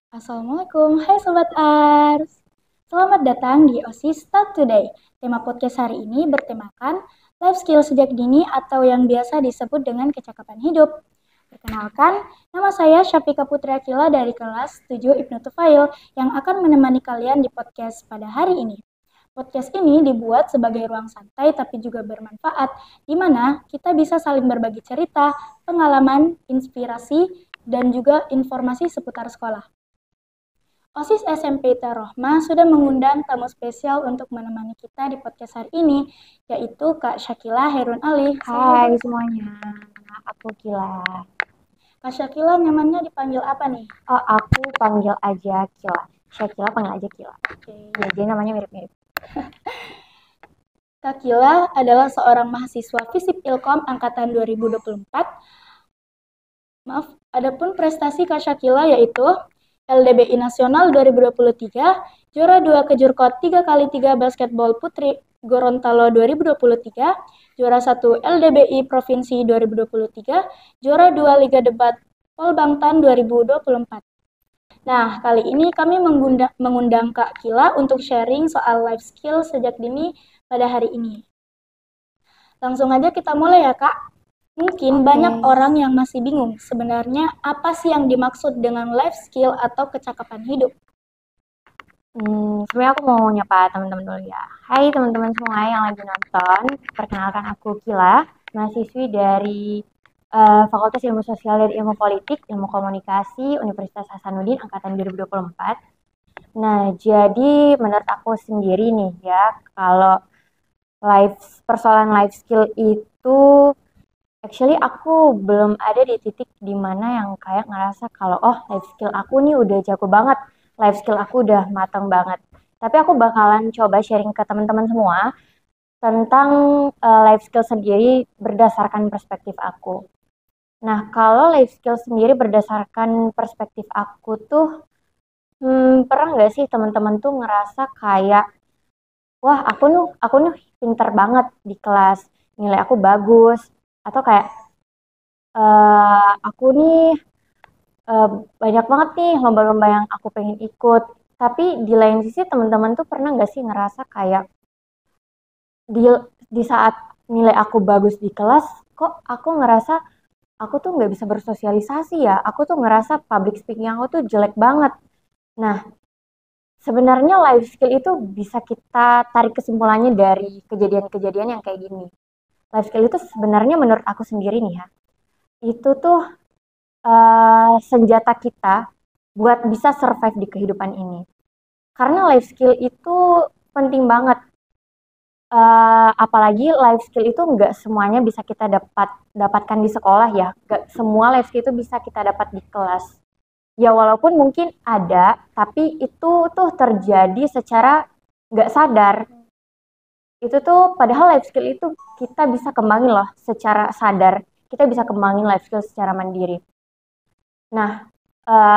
Assalamualaikum, hai Sobat Ars. Selamat datang di OSIS Start Today. Tema podcast hari ini bertemakan life skill sejak dini atau yang biasa disebut dengan kecakapan hidup. Perkenalkan, nama saya Syafika Putri Akila dari kelas 7 Ibnu Tufail yang akan menemani kalian di podcast pada hari ini. Podcast ini dibuat sebagai ruang santai tapi juga bermanfaat, di mana kita bisa saling berbagi cerita, pengalaman, inspirasi, dan juga informasi seputar sekolah. OSIS SMP Tarohma sudah mengundang tamu spesial untuk menemani kita di podcast hari ini, yaitu Kak Syakila Herun Ali. Hai semuanya, aku Kila. Kak Syakila nyamannya dipanggil apa nih? Oh, aku panggil aja Kila. Syakila panggil aja Kila. Oke. Ya, jadi namanya mirip-mirip. Kak Kila adalah seorang mahasiswa FISIP Ilkom angkatan 2024. Maaf, adapun prestasi Kak Syakila yaitu LDBI Nasional 2023, juara 2 Kejurkot 3x3 Basketball Putri Gorontalo 2023, juara 1 LDBI Provinsi 2023, juara 2 Liga Debat Polbangtan 2024. Nah, kali ini kami mengundang Kak Kila untuk sharing soal life skill sejak dini pada hari ini. Langsung aja kita mulai ya, Kak. Mungkin banyak orang yang masih bingung sebenarnya apa sih yang dimaksud dengan life skill atau kecakapan hidup. Sebenarnya aku mau nyapa teman-teman dulu ya. Hai teman-teman semua yang lagi nonton. Perkenalkan aku Kila, mahasiswi dari Fakultas Ilmu Sosial dan Ilmu Politik, Ilmu Komunikasi, Universitas Hasanuddin angkatan 2024. Nah, jadi menurut aku sendiri nih ya, kalau persoalan life skill itu actually aku belum ada di titik dimana yang kayak ngerasa kalau life skill aku nih udah jago banget, life skill aku udah mateng banget. Tapi aku bakalan coba sharing ke teman-teman semua tentang life skill sendiri berdasarkan perspektif aku. Nah, kalau life skill sendiri berdasarkan perspektif aku tuh, pernah nggak sih teman-teman tuh ngerasa kayak, wah aku nih pinter banget di kelas, nilai aku bagus, atau kayak aku nih uh, banyak banget nih lomba-lomba yang aku pengen ikut. Tapi di lain sisi teman-teman tuh pernah nggak sih ngerasa kayak di di saat nilai aku bagus di kelas, kok aku ngerasa aku tuh nggak bisa bersosialisasi ya. Aku tuh ngerasa public speaking aku tuh jelek banget. Nah, sebenarnya life skill itu bisa kita tarik kesimpulannya dari kejadian-kejadian yang kayak gini. Life skill itu sebenarnya menurut aku sendiri nih ya, itu tuh senjata kita buat bisa survive di kehidupan ini. Karena life skill itu penting banget. Apalagi life skill itu nggak semuanya bisa kita dapatkan di sekolah ya. Nggak semua life skill itu bisa kita dapat di kelas. Ya walaupun mungkin ada, tapi itu tuh terjadi secara nggak sadar. Itu tuh padahal life skill itu kita bisa kembangin loh secara sadar. Kita bisa kembangin life skill secara mandiri. Nah,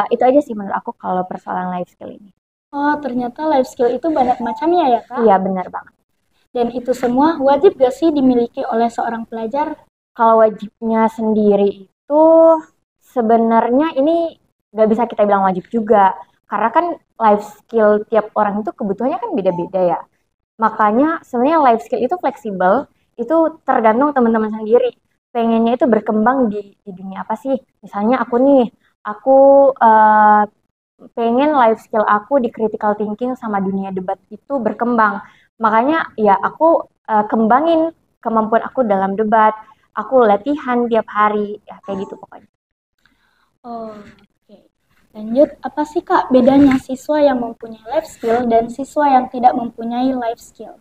itu aja sih menurut aku kalau persoalan life skill ini. Oh, ternyata life skill itu banyak macamnya ya, Kak? Iya, benar banget. Dan itu semua wajib gak sih dimiliki oleh seorang pelajar? Kalau wajibnya sendiri itu sebenarnya ini nggak bisa kita bilang wajib juga. Karena kan life skill tiap orang itu kebutuhannya kan beda-beda ya. Makanya sebenarnya life skill itu fleksibel, itu tergantung teman-teman sendiri. Pengennya itu berkembang di dunia apa sih? Misalnya aku pengen life skill aku di critical thinking sama dunia debat itu berkembang. Makanya ya aku kembangin kemampuan aku dalam debat. Aku latihan tiap hari, ya kayak gitu pokoknya. Oh, oke. Lanjut, apa sih Kak bedanya siswa yang mempunyai life skill dan siswa yang tidak mempunyai life skill?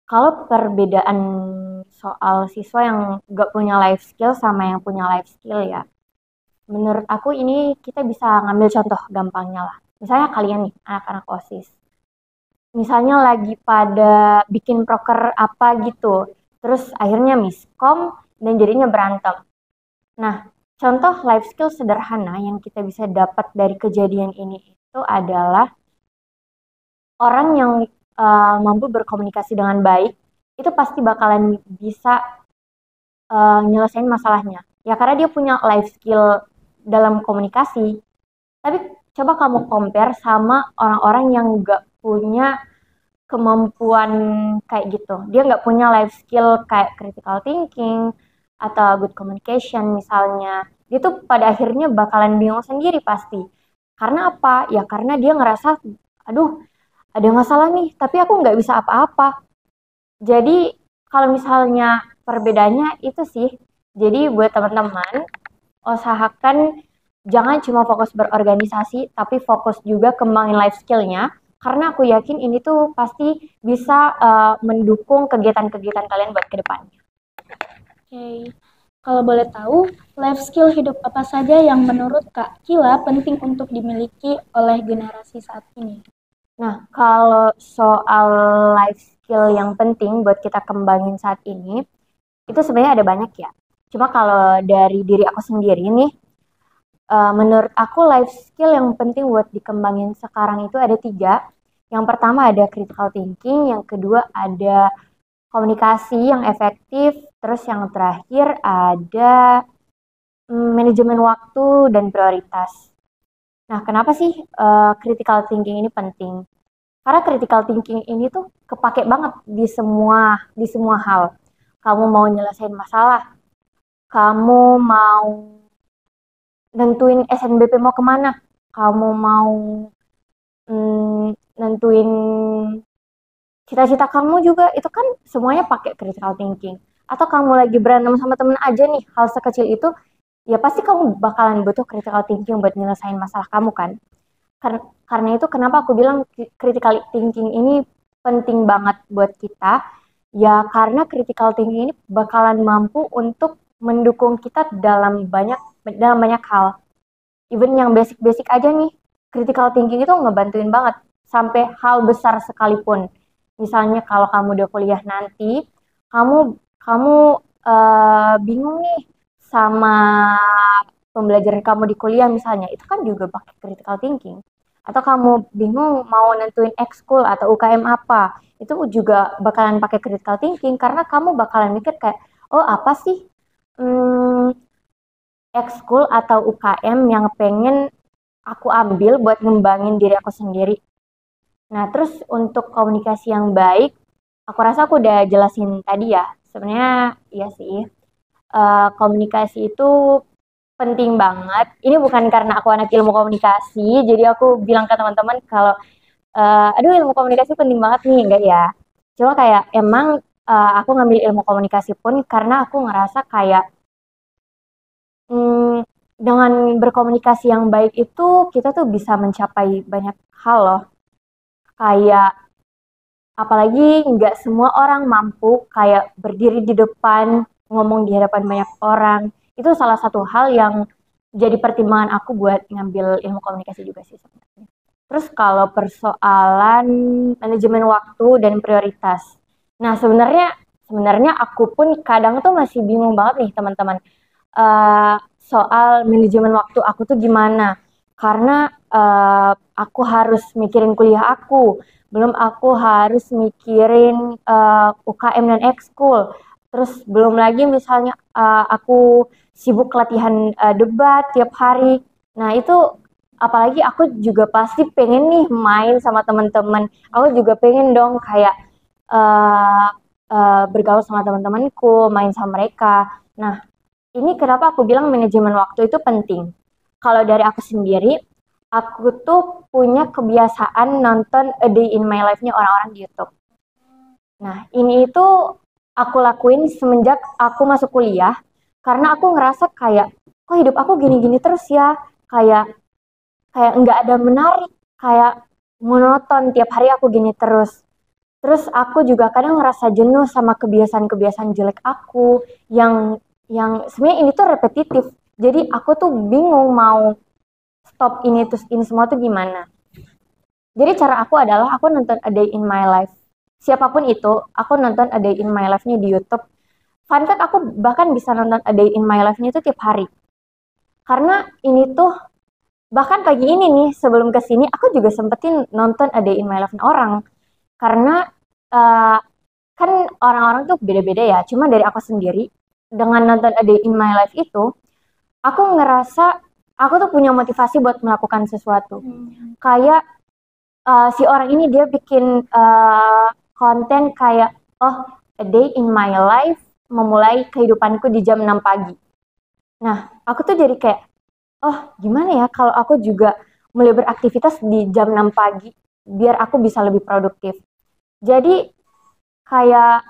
Kalau perbedaan soal siswa yang gak punya life skill sama yang punya life skill ya, menurut aku ini kita bisa ngambil contoh gampangnya lah. Misalnya kalian nih, anak-anak OSIS. Misalnya lagi pada bikin proker apa gitu, terus akhirnya miskom dan jadinya berantem. Nah, contoh life skill sederhana yang kita bisa dapat dari kejadian ini itu adalah orang yang mampu berkomunikasi dengan baik, itu pasti bakalan bisa nyelesain masalahnya. Ya karena dia punya life skill dalam komunikasi. Tapi coba kamu compare sama orang-orang yang nggak punya kemampuan kayak gitu. Dia nggak punya life skill kayak critical thinking atau good communication misalnya. Dia tuh pada akhirnya bakalan bingung sendiri pasti. Karena apa? Ya karena dia ngerasa, aduh ada masalah nih, tapi aku nggak bisa apa-apa. Jadi kalau misalnya perbedaannya itu sih, jadi buat teman-teman, usahakan jangan cuma fokus berorganisasi, tapi fokus juga kembangin life skill-nya. Karena aku yakin ini tuh pasti bisa mendukung kegiatan-kegiatan kalian buat ke depannya. Oke, kalau boleh tahu, life skill hidup apa saja yang menurut Kak Kila penting untuk dimiliki oleh generasi saat ini? Nah, kalau soal life skill yang penting buat kita kembangin saat ini, itu sebenarnya ada banyak ya. Cuma kalau dari diri aku sendiri nih, menurut aku life skill yang penting buat dikembangin sekarang itu ada 3. Yang pertama ada critical thinking, yang kedua ada komunikasi yang efektif, terus yang terakhir ada manajemen waktu dan prioritas. Nah, kenapa sih critical thinking ini penting? Karena critical thinking ini tuh kepake banget di semua hal. Kamu mau nyelesain masalah, kamu mau nentuin SNBP mau kemana, kamu mau nentuin cita-cita kamu juga, itu kan semuanya pakai critical thinking. Atau kamu lagi berantem sama temen aja nih, hal sekecil itu, ya pasti kamu bakalan butuh critical thinking buat nyelesain masalah kamu kan. Karena itu kenapa aku bilang critical thinking ini penting banget buat kita, ya karena critical thinking ini bakalan mampu untuk mendukung kita dalam banyak hal. Even yang basic-basic aja nih, critical thinking itu ngebantuin banget sampai hal besar sekalipun. Misalnya kalau kamu udah kuliah nanti, kamu kamu bingung nih sama pembelajaran kamu di kuliah misalnya, itu kan juga pakai critical thinking. Atau kamu bingung mau nentuin ekskul atau UKM apa, itu juga bakalan pakai critical thinking karena kamu bakalan mikir kayak, oh apa sih ekskul atau UKM yang pengen aku ambil buat ngembangin diri aku sendiri. Nah, terus untuk komunikasi yang baik, aku rasa aku udah jelasin tadi ya. Sebenarnya iya sih, komunikasi itu penting banget. Ini bukan karena aku anak ilmu komunikasi, jadi aku bilang ke teman-teman kalau, aduh ilmu komunikasi penting banget nih, enggak ya. Cuma kayak emang aku ngambil ilmu komunikasi pun karena aku ngerasa kayak hmm, dengan berkomunikasi yang baik itu kita tuh bisa mencapai banyak hal loh. Kayak apalagi nggak semua orang mampu kayak berdiri di depan, ngomong di hadapan banyak orang. Itu salah satu hal yang jadi pertimbangan aku buat ngambil ilmu komunikasi juga sih sebenarnya. Terus kalau persoalan manajemen waktu dan prioritas. Nah, sebenarnya sebenarnya aku pun kadang tuh masih bingung banget nih teman-teman. Soal manajemen waktu aku tuh gimana? Karena aku harus mikirin kuliah aku, belum aku harus mikirin UKM dan ekskul. Terus belum lagi misalnya aku sibuk latihan debat tiap hari. Nah, itu apalagi aku juga pasti pengen nih main sama teman-teman. Aku juga pengen dong kayak uh, bergaul sama teman-temanku, main sama mereka. Nah, ini kenapa aku bilang manajemen waktu itu penting. Kalau dari aku sendiri, aku tuh punya kebiasaan nonton A Day in My Life-nya orang-orang di YouTube. Nah, ini itu aku lakuin semenjak aku masuk kuliah, karena aku ngerasa kayak, kok hidup aku gini-gini terus ya, kayak kayak nggak ada menarik, kayak monoton tiap hari aku gini terus. Terus aku juga kadang ngerasa jenuh sama kebiasaan-kebiasaan jelek aku yang sebenarnya ini tuh repetitif. Jadi aku tuh bingung mau stop ini terus ini semua tuh gimana. Jadi cara aku adalah aku nonton A Day in My Life. Siapapun itu, aku nonton A Day in My Life-nya di YouTube. Fun fact, aku bahkan bisa nonton A Day in My Life-nya itu tiap hari. Karena ini tuh bahkan pagi ini nih sebelum kesini aku juga sempetin nonton A Day in My Life orang. Karena uh, kan orang-orang tuh beda-beda ya. Cuma dari aku sendiri dengan nonton A Day in My Life itu, aku ngerasa aku tuh punya motivasi buat melakukan sesuatu. Kayak si orang ini dia bikin konten kayak, oh, a day in my life, memulai kehidupanku di jam 6 pagi. Nah, aku tuh jadi kayak, oh gimana ya kalau aku juga mulai beraktivitas di jam 6 pagi, biar aku bisa lebih produktif. Jadi kayak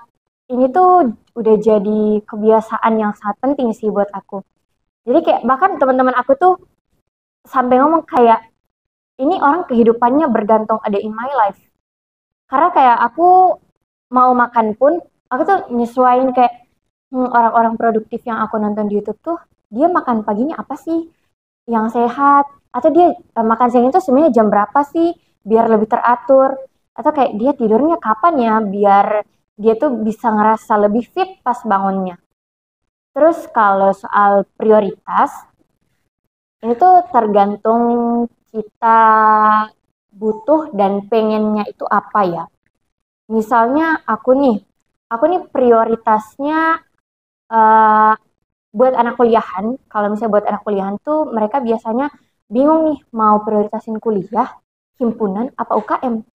ini tuh udah jadi kebiasaan yang sangat penting sih buat aku. Jadi kayak bahkan teman-teman aku tuh sampai ngomong kayak, ini orang kehidupannya bergantung ada in my life. Karena kayak aku mau makan pun, aku tuh nyesuaiin kayak orang-orang produktif yang aku nonton di YouTube tuh, dia makan paginya apa sih yang sehat? Atau dia makan siang itu sebenarnya jam berapa sih biar lebih teratur? Atau kayak dia tidurnya kapan ya biar dia tuh bisa ngerasa lebih fit pas bangunnya. Terus kalau soal prioritas, ini tuh tergantung kita butuh dan pengennya itu apa ya. Misalnya aku nih prioritasnya eh, buat anak kuliahan. Kalau misalnya buat anak kuliahan tuh mereka biasanya bingung nih mau prioritasin kuliah, himpunan, apa UKM.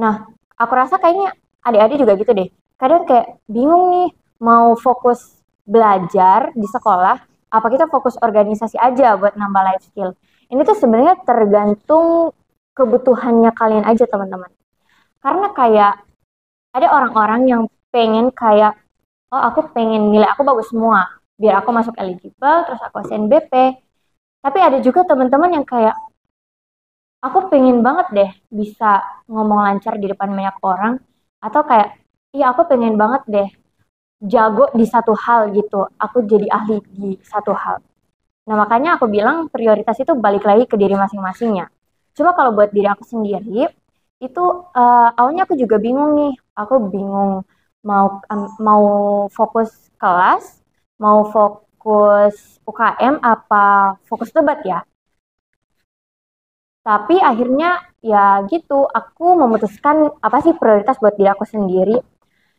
Nah, aku rasa kayaknya adik-adik juga gitu deh. Kadang kayak bingung nih mau fokus belajar di sekolah, apa kita fokus organisasi aja buat nambah life skill. Ini tuh sebenarnya tergantung kebutuhannya kalian aja teman-teman. Karena kayak ada orang-orang yang pengen kayak, oh aku pengen nilai aku bagus semua, biar aku masuk eligible, terus aku SNBP. Tapi ada juga teman-teman yang kayak, aku pengen banget deh bisa ngomong lancar di depan banyak orang, atau kayak, iya aku pengen banget deh jago di satu hal gitu, aku jadi ahli di satu hal. Nah makanya aku bilang prioritas itu balik lagi ke diri masing-masingnya. Cuma kalau buat diri aku sendiri, itu awalnya aku juga bingung nih, aku bingung mau fokus kelas, mau fokus UKM apa fokus debat ya. Tapi akhirnya ya gitu, aku memutuskan apa sih prioritas buat diri aku sendiri.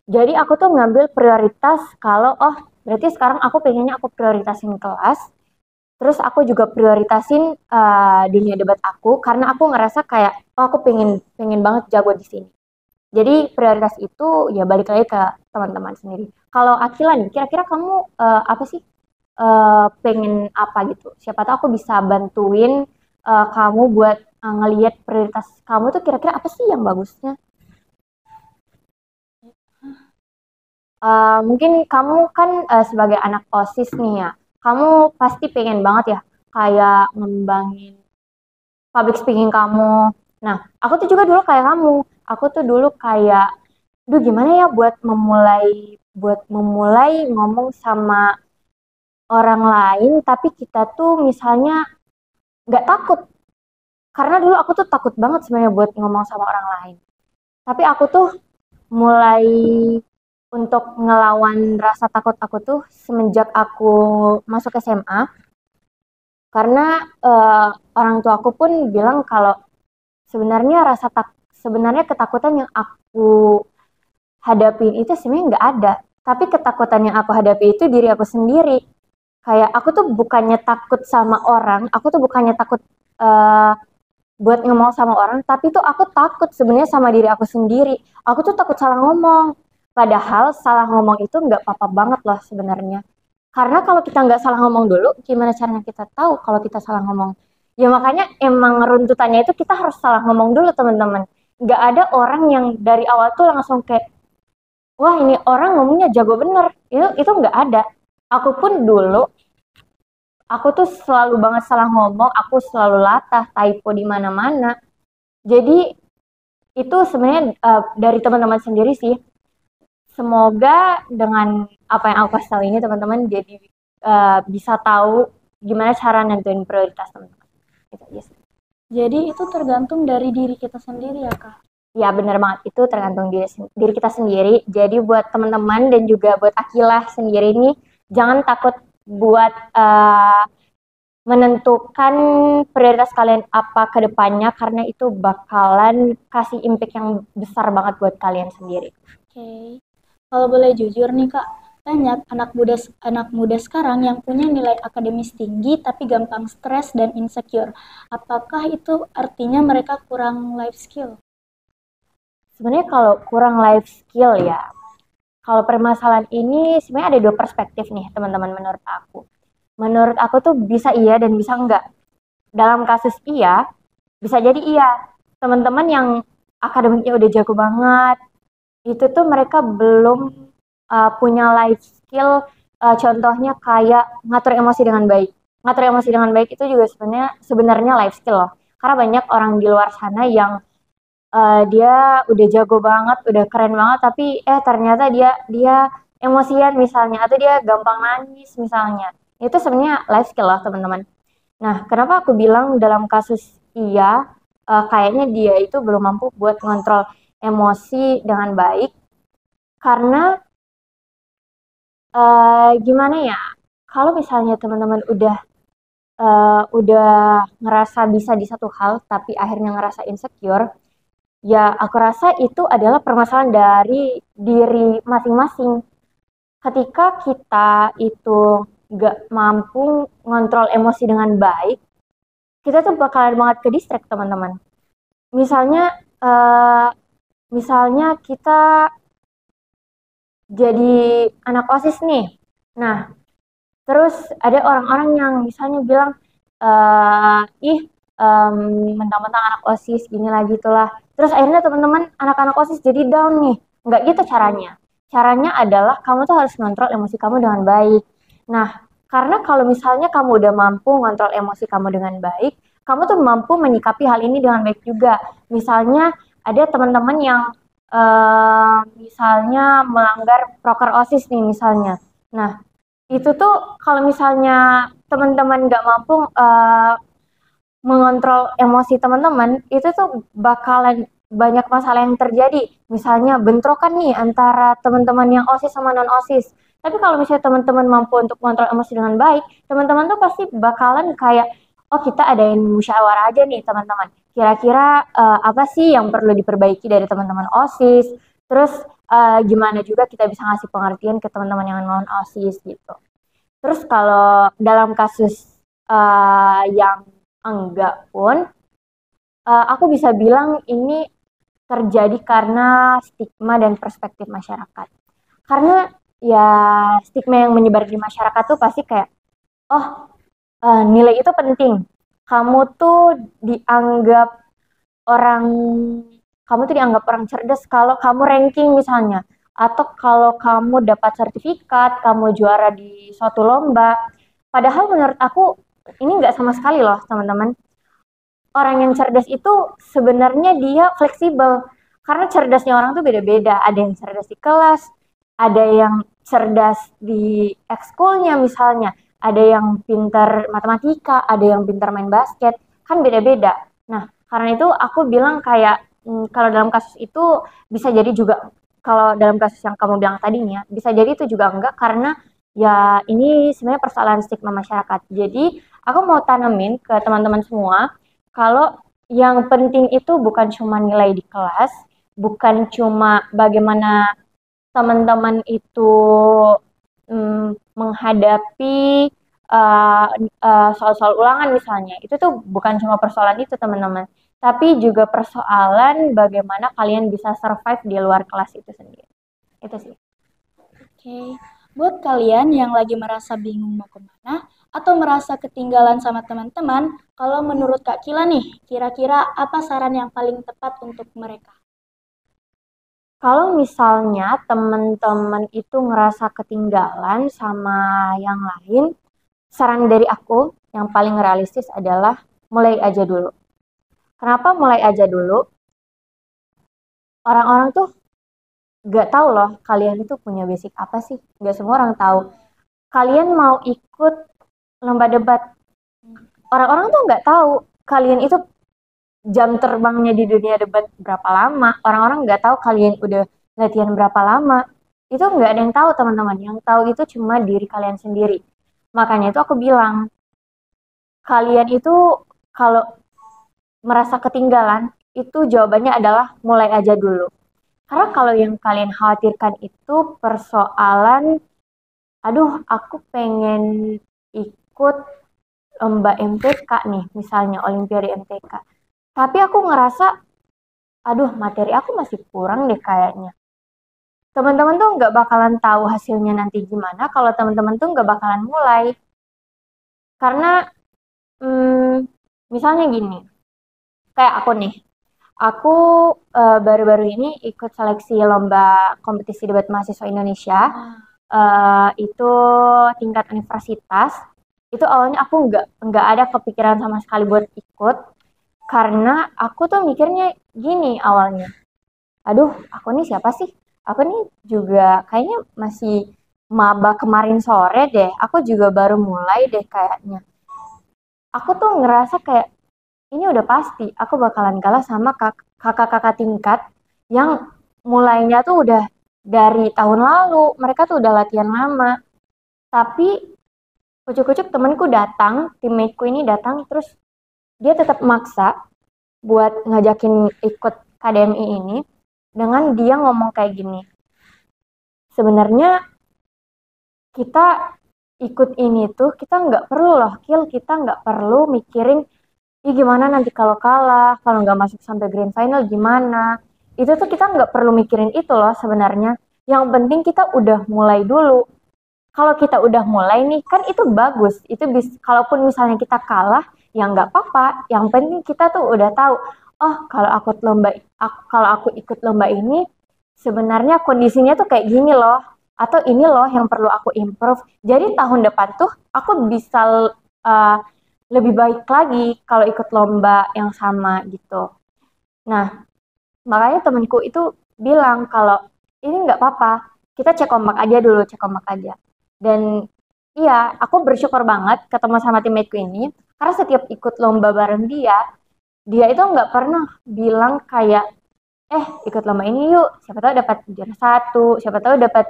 Jadi aku tuh ngambil prioritas kalau, oh berarti sekarang aku pengennya aku prioritasin kelas, terus aku juga prioritasin dunia debat aku, karena aku ngerasa kayak, oh aku pengen pengen banget jago di sini. Jadi prioritas itu ya balik lagi ke teman-teman sendiri. Kalau Akila nih, kira-kira kamu apa sih pengen apa gitu? Siapa tahu aku bisa bantuin kamu buat ngelihat prioritas kamu tuh kira-kira apa sih yang bagusnya? Mungkin kamu kan sebagai anak OSIS nih ya, kamu pasti pengen banget ya kayak ngembangin public speaking kamu. Nah, aku tuh juga dulu kayak kamu. Aku tuh dulu kayak, duh gimana ya buat memulai ngomong sama orang lain, tapi kita tuh misalnya nggak takut. Karena dulu aku tuh takut banget sebenarnya buat ngomong sama orang lain. Tapi aku tuh mulai untuk ngelawan rasa takut aku tuh semenjak aku masuk SMA. Karena orang tua aku pun bilang kalau sebenarnya sebenarnya ketakutan yang aku hadapin itu sebenarnya nggak ada. Tapi ketakutan yang aku hadapi itu diri aku sendiri. Kayak aku tuh bukannya takut sama orang, aku tuh bukannya takut eh, buat ngomong sama orang, tapi tuh aku takut sebenarnya sama diri aku sendiri. Aku tuh takut salah ngomong. Padahal salah ngomong itu nggak apa-apa banget loh sebenarnya. Karena kalau kita nggak salah ngomong dulu, gimana caranya kita tahu kalau kita salah ngomong? Ya makanya emang runtutannya itu kita harus salah ngomong dulu teman-teman. Nggak ada orang yang dari awal tuh langsung kayak, wah ini orang ngomongnya jago bener. Itu nggak ada. Aku pun dulu, aku tuh selalu banget salah ngomong, aku selalu latah, typo di mana-mana. Jadi itu sebenarnya dari teman-teman sendiri sih. Semoga dengan apa yang aku kasih tahu ini teman-teman jadi bisa tahu gimana cara nentuin prioritas teman-teman. Itu aja sih. Jadi itu tergantung dari diri kita sendiri ya Kak. Ya benar banget, itu tergantung diri kita sendiri. Jadi buat teman-teman dan juga buat Akilah sendiri nih, jangan takut buat menentukan prioritas kalian apa ke depannya, karena itu bakalan kasih impact yang besar banget buat kalian sendiri. Oke. Kalau boleh jujur nih Kak, Banyak anak muda sekarang yang punya nilai akademis tinggi tapi gampang stres dan insecure. Apakah itu artinya mereka kurang life skill? Sebenarnya kalau kurang life skill ya, kalau permasalahan ini sebenarnya ada dua perspektif nih teman-teman menurut aku. Menurut aku tuh bisa iya dan bisa enggak. Dalam kasus iya, bisa jadi iya. Teman-teman yang akademiknya udah jago banget, itu tuh mereka belum punya life skill, contohnya kayak ngatur emosi dengan baik. Ngatur emosi dengan baik itu juga sebenarnya life skill loh. Karena banyak orang di luar sana yang dia udah jago banget, udah keren banget, tapi ternyata dia dia emosian misalnya, atau dia gampang nangis misalnya. Itu sebenarnya life skill lah teman-teman. Nah, kenapa aku bilang dalam kasus iya, kayaknya dia itu belum mampu buat ngontrol emosi dengan baik, karena gimana ya, kalau misalnya teman-teman udah ngerasa bisa di satu hal, tapi akhirnya ngerasa insecure, ya aku rasa itu adalah permasalahan dari diri masing-masing. Ketika kita itu gak mampu ngontrol emosi dengan baik, kita tuh bakalan banget ke distract teman-teman. Misalnya, misalnya kita jadi anak OSIS nih. Nah, terus ada orang-orang yang misalnya bilang, ih, mentang-mentang anak OSIS gini lah gitulah. Terus akhirnya teman-teman anak-anak OSIS jadi down nih. Nggak gitu caranya. Caranya adalah kamu tuh harus kontrol emosi kamu dengan baik. Nah, karena kalau misalnya kamu udah mampu ngontrol emosi kamu dengan baik, kamu tuh mampu menyikapi hal ini dengan baik juga. Misalnya ada teman-teman yang misalnya melanggar proker OSIS nih misalnya. Nah, itu tuh kalau misalnya teman-teman nggak mampu mengontrol emosi teman-teman, itu tuh bakalan banyak masalah yang terjadi. Misalnya bentrokan nih antara teman-teman yang OSIS sama non-OSIS. Tapi kalau misalnya teman-teman mampu untuk mengontrol emosi dengan baik, teman-teman tuh pasti bakalan kayak, oh kita adain musyawarah aja nih teman-teman. Kira-kira apa sih yang perlu diperbaiki dari teman-teman OSIS? Terus gimana juga kita bisa ngasih pengertian ke teman-teman yang non-OSIS gitu. Terus kalau dalam kasus yang enggak pun, aku bisa bilang ini terjadi karena stigma dan perspektif masyarakat. Karena ya stigma yang menyebar di masyarakat tuh pasti kayak, oh nilai itu penting. Kamu tuh dianggap orang, kamu tuh dianggap orang cerdas kalau kamu ranking misalnya. Atau kalau kamu dapat sertifikat, kamu juara di suatu lomba. Padahal menurut aku ini nggak sama sekali loh teman-teman. Orang yang cerdas itu sebenarnya dia fleksibel. Karena cerdasnya orang tuh beda-beda. Ada yang cerdas di kelas, ada yang cerdas di ekskulnya misalnya, ada yang pintar matematika, ada yang pintar main basket, kan beda-beda. Nah, karena itu aku bilang kayak kalau dalam kasus itu bisa jadi juga, kalau dalam kasus yang kamu bilang tadinya, bisa jadi itu juga enggak karena ya ini sebenarnya persoalan stigma masyarakat. Jadi aku mau tanamin ke teman-teman semua kalau yang penting itu bukan cuma nilai di kelas, bukan cuma bagaimana teman-teman itu menghadapi soal-soal ulangan misalnya. Itu tuh bukan cuma persoalan itu teman-teman, tapi juga persoalan bagaimana kalian bisa survive di luar kelas itu sendiri. Itu sih. Oke, buat kalian yang lagi merasa bingung mau kemana atau merasa ketinggalan sama teman-teman, kalau menurut Kak Kila nih, kira-kira apa saran yang paling tepat untuk mereka? Kalau misalnya teman-teman itu ngerasa ketinggalan sama yang lain, saran dari aku yang paling realistis adalah mulai aja dulu. Kenapa mulai aja dulu? Orang-orang tuh gak tahu loh kalian itu punya basic apa sih. Gak semua orang tahu. Kalian mau ikut lomba debat. Orang-orang tuh gak tahu kalian itu jam terbangnya di dunia debat berapa lama. Orang-orang nggak tahu kalian udah latihan berapa lama. Itu nggak ada yang tahu teman-teman. Yang tahu itu cuma diri kalian sendiri. Makanya itu aku bilang, kalian itu kalau merasa ketinggalan, itu jawabannya adalah mulai aja dulu. Karena kalau yang kalian khawatirkan itu persoalan aduh aku pengen ikut lomba MTK nih, misalnya Olimpiade MTK. Tapi aku ngerasa, aduh materi aku masih kurang deh kayaknya. Teman-teman tuh nggak bakalan tahu hasilnya nanti gimana kalau teman-teman tuh nggak bakalan mulai. Karena misalnya gini, kayak aku nih, aku baru-baru ini ikut seleksi lomba kompetisi debat mahasiswa Indonesia. Itu tingkat universitas. Itu awalnya aku nggak ada kepikiran sama sekali buat ikut karena aku tuh mikirnya gini awalnya. Aduh, aku nih siapa sih? Aku nih juga kayaknya masih maba kemarin sore deh. Aku juga baru mulai deh kayaknya. Aku tuh ngerasa kayak ini udah pasti aku bakalan kalah sama kakak-kakak tingkat yang mulainya tuh udah dari tahun lalu. Mereka tuh udah latihan lama. Tapi kucuk-kucuk temenku datang, teammateku ini datang, terus dia tetap maksa buat ngajakin ikut KDMI ini dengan dia ngomong kayak gini. Sebenarnya kita ikut ini tuh kita nggak perlu loh, kita nggak perlu mikirin ih gimana nanti kalau kalah, kalau nggak masuk sampai grand final gimana. Itu tuh kita nggak perlu mikirin itu loh sebenarnya. Yang penting kita udah mulai dulu. Kalau kita udah mulai nih, kan itu bagus. Itu kalaupun misalnya kita kalah, ya nggak apa-apa. Yang penting kita tuh udah tahu, oh kalau aku ikut lomba ini, sebenarnya kondisinya tuh kayak gini loh. Atau ini loh yang perlu aku improve. Jadi tahun depan tuh aku bisa uh, lebih baik lagi kalau ikut lomba yang sama gitu. Nah, makanya temenku itu bilang kalau ini nggak apa-apa, kita cek ombak aja dulu, cek ombak aja. Dan iya, aku bersyukur banget ketemu sama teammateku ini, karena setiap ikut lomba bareng dia, dia itu nggak pernah bilang kayak, ikut lomba ini yuk, siapa tahu dapat juara satu, siapa tahu dapat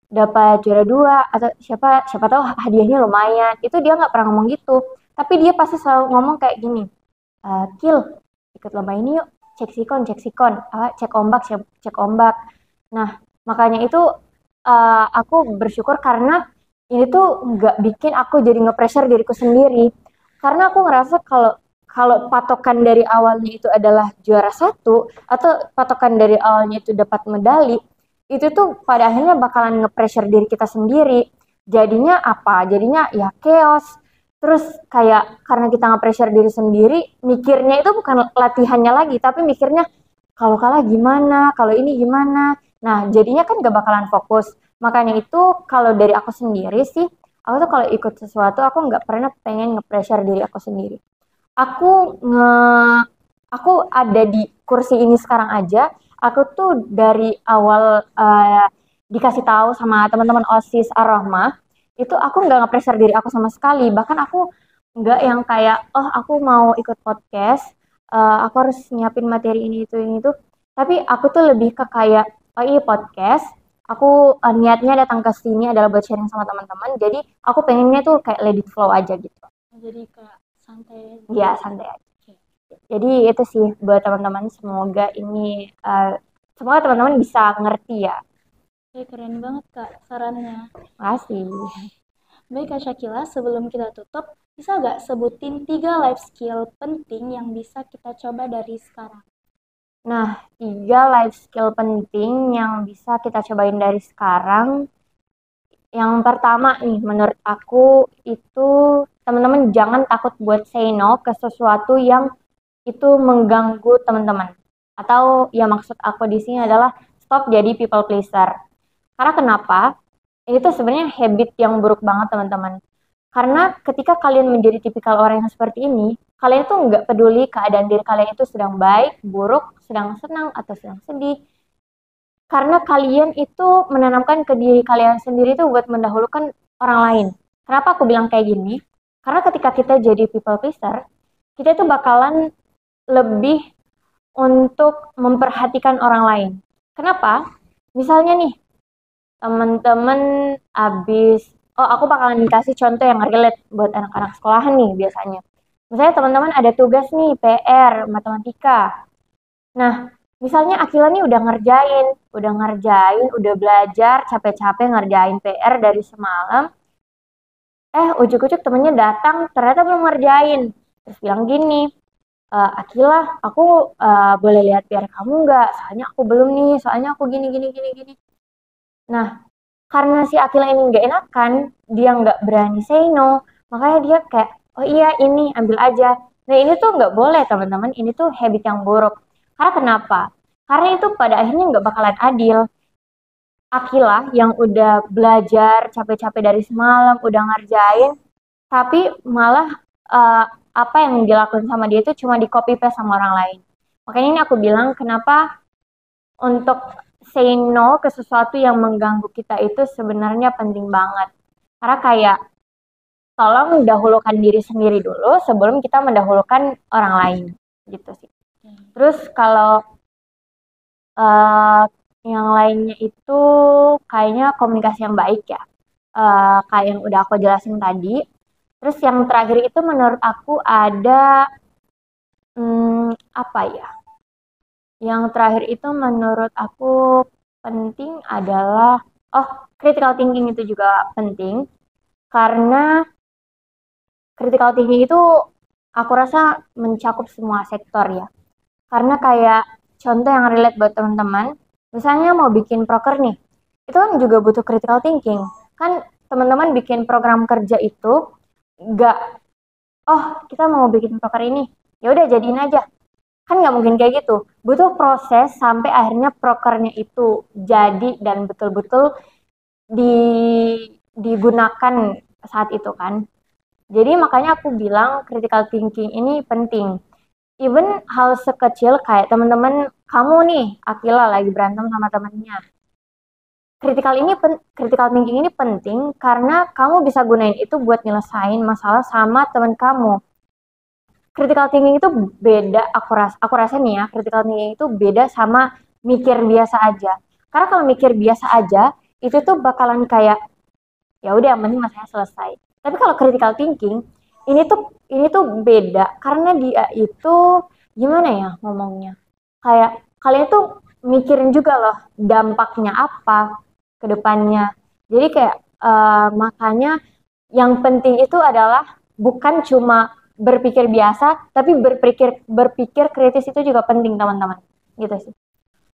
dapat juara dua, atau siapa siapa tahu hadiahnya lumayan. Itu dia nggak pernah ngomong gitu. Tapi dia pasti selalu ngomong kayak gini, Kil, ikut lomba ini yuk, cek sikon, cek ombak, cek ombak. Nah, makanya itu aku bersyukur karena ini tuh nggak bikin aku jadi nge-pressure diriku sendiri. Karena aku ngerasa kalau kalau patokan dari awalnya itu adalah juara satu atau patokan dari awalnya itu dapat medali, itu tuh pada akhirnya bakalan nge-pressure diri kita sendiri. Jadinya apa? Jadinya ya chaos. Terus kayak karena kita nge-pressure diri sendiri, mikirnya itu bukan latihannya lagi, tapi mikirnya kalau kalah gimana, kalau ini gimana. Nah, jadinya kan gak bakalan fokus. Makanya itu kalau dari aku sendiri sih, aku tuh kalau ikut sesuatu aku nggak pernah pengen nge-pressure diri aku sendiri. Aku nge aku ada di kursi ini sekarang aja. Aku tuh dari awal dikasih tahu sama teman-teman OSIS Ar-Rahmah, itu aku nggak nge-pressure diri aku sama sekali. Bahkan aku nggak yang kayak, oh aku mau ikut podcast, aku harus nyiapin materi ini itu. Tapi aku tuh lebih ke kayak, oh iya podcast, aku niatnya datang ke sini adalah buat sharing sama teman-teman. Jadi aku pengennya tuh kayak let it flow aja gitu. Jadi kayak santai. Ya santai aja. Jadi itu sih buat teman-teman, semoga ini semoga teman-teman bisa ngerti ya. Oke, keren banget Kak sarannya. Makasih. Baik Kak Syakila, sebelum kita tutup, bisa nggak sebutin 3 life skill penting yang bisa kita coba dari sekarang? Nah, 3 life skill penting yang bisa kita cobain dari sekarang. Yang pertama nih, menurut aku itu teman-teman jangan takut buat say no ke sesuatu yang itu mengganggu teman-teman. Atau ya maksud aku di sini adalah stop jadi people pleaser. Karena kenapa? Ini tuh sebenarnya habit yang buruk banget teman-teman. Karena ketika kalian menjadi tipikal orang yang seperti ini, kalian tuh nggak peduli keadaan diri kalian itu sedang baik, buruk, sedang senang, atau sedang sedih. Karena kalian itu menanamkan ke diri kalian sendiri itu buat mendahulukan orang lain. Kenapa aku bilang kayak gini? Karena ketika kita jadi people pleaser, kita itu bakalan lebih untuk memperhatikan orang lain. Kenapa? Misalnya nih, teman-teman abis, oh aku bakalan dikasih contoh yang relate buat anak-anak sekolahan nih biasanya. Misalnya teman-teman ada tugas nih, PR, matematika. Nah, Misalnya Akila nih udah belajar capek-capek ngerjain PR dari semalam, ujuk-ujuk temennya datang ternyata belum ngerjain. Terus bilang gini, Akila, aku boleh lihat PR kamu nggak? Soalnya aku belum nih, soalnya aku gini gini gini gini. Nah, karena si Akila ini nggak enakan, dia nggak berani say no, makanya dia kayak, oh iya ini ambil aja. Nah ini tuh nggak boleh teman-teman, ini tuh habit yang buruk. Karena kenapa? Karena itu pada akhirnya nggak bakalan adil. Akila yang udah belajar capek-capek dari semalam, udah ngerjain, tapi malah eh, apa yang dilakukan sama dia itu cuma di copy paste sama orang lain. Makanya ini aku bilang kenapa untuk say no ke sesuatu yang mengganggu kita itu sebenarnya penting banget. Karena kayak tolong dahulukan diri sendiri dulu sebelum kita mendahulukan orang lain gitu sih. Terus kalau eh, yang lainnya itu kayaknya komunikasi yang baik ya. Kayak yang udah aku jelasin tadi. Terus yang terakhir itu menurut aku ada apa ya? Yang terakhir itu menurut aku penting adalah critical thinking itu juga penting karena critical thinking itu aku rasa mencakup semua sektor ya. Karena kayak contoh yang relate buat teman-teman, misalnya mau bikin proker nih, itu kan juga butuh critical thinking. Kan teman-teman bikin program kerja itu nggak, oh kita mau bikin proker ini, ya udah jadiin aja. Kan nggak mungkin kayak gitu. Butuh proses sampai akhirnya prokernya itu jadi dan betul-betul di, digunakan saat itu kan. Jadi makanya aku bilang critical thinking ini penting. Even hal sekecil kayak teman-teman kamu nih, Akila lagi berantem sama temennya. Critical thinking ini penting karena kamu bisa gunain itu buat nyelesain masalah sama teman kamu. Critical thinking itu beda, aku rasa nih ya, critical thinking itu beda sama mikir biasa aja. Karena kalau mikir biasa aja, itu tuh bakalan kayak ya udah yang penting masalahnya selesai. Tapi kalau critical thinking ini tuh beda karena dia itu gimana ya ngomongnya, kayak kalian tuh mikirin juga loh dampaknya apa ke depannya. Jadi kayak makanya yang penting itu adalah bukan cuma berpikir biasa tapi berpikir kritis itu juga penting teman-teman gitu sih.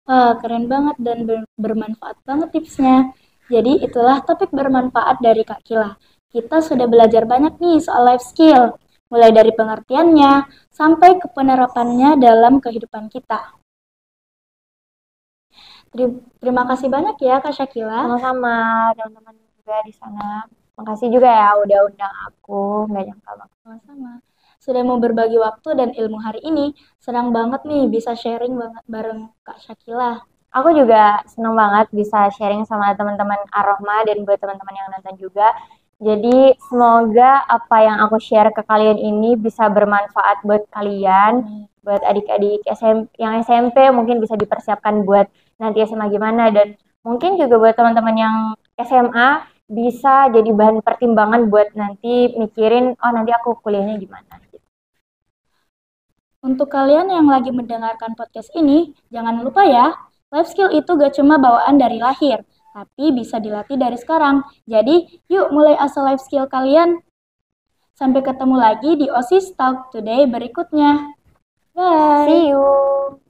Wah, keren banget dan bermanfaat banget tipsnya. Jadi itulah topik bermanfaat dari Kak Kila. Kita sudah belajar banyak nih soal life skill, mulai dari pengertiannya sampai ke penerapannya dalam kehidupan kita. Terima kasih banyak ya Kak Syakila. Sama-sama teman-teman juga di sana. Makasih juga ya udah undang aku, nggak nyangka banget. Sama-sama. Sudah mau berbagi waktu dan ilmu hari ini. Senang banget nih bisa sharing banget bareng Kak Syakila. Aku juga senang banget bisa sharing sama teman-teman Ar-Rahma dan buat teman-teman yang nonton juga. Jadi semoga apa yang aku share ke kalian ini bisa bermanfaat buat kalian, buat adik-adik yang SMP mungkin bisa dipersiapkan buat nanti SMA gimana, dan mungkin juga buat teman-teman yang SMA bisa jadi bahan pertimbangan buat nanti mikirin, oh nanti aku kuliahnya gimana. Untuk kalian yang lagi mendengarkan podcast ini, jangan lupa ya, life skill itu gak cuma bawaan dari lahir, tapi bisa dilatih dari sekarang. Jadi, yuk mulai asah life skill kalian. Sampai ketemu lagi di OSIS Talk Today berikutnya. Bye! See you!